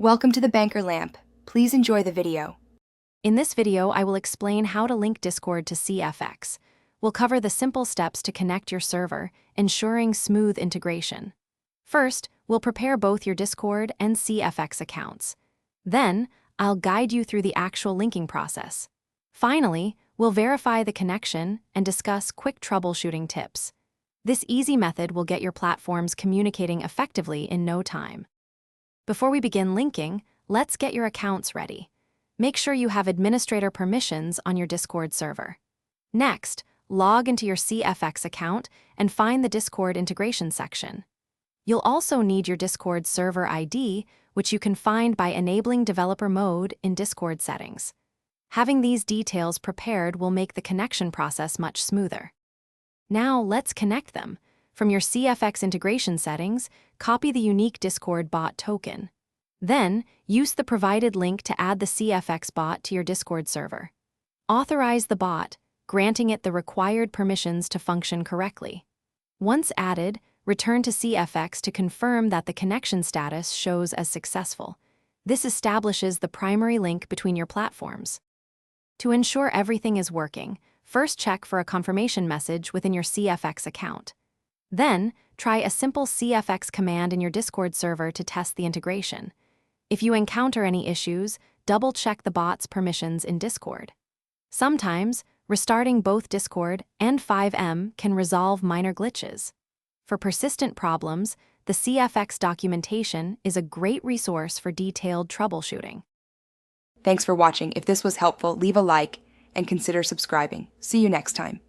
Welcome to the Banker Lamp. Please enjoy the video. In this video, I will explain how to link Discord to CFX. We'll cover the simple steps to connect your server, ensuring smooth integration. First, we'll prepare both your Discord and CFX accounts. Then, I'll guide you through the actual linking process. Finally, we'll verify the connection and discuss quick troubleshooting tips. This easy method will get your platforms communicating effectively in no time. Before we begin linking, let's get your accounts ready. Make sure you have administrator permissions on your Discord server. Next, log into your CFX account and find the Discord integration section. You'll also need your Discord server ID, which you can find by enabling developer mode in Discord settings. Having these details prepared will make the connection process much smoother. Now let's connect them. From your CFX integration settings, copy the unique Discord bot token. Then, use the provided link to add the CFX bot to your Discord server. Authorize the bot, granting it the required permissions to function correctly. Once added, return to CFX to confirm that the connection status shows as successful. This establishes the primary link between your platforms. To ensure everything is working, first check for a confirmation message within your CFX account. Then, try a simple CFX command in your Discord server to test the integration. If you encounter any issues, double-check the bot's permissions in Discord. Sometimes, restarting both Discord and 5M can resolve minor glitches. For persistent problems, the CFX documentation is a great resource for detailed troubleshooting. Thanks for watching. If this was helpful, leave a like and consider subscribing. See you next time.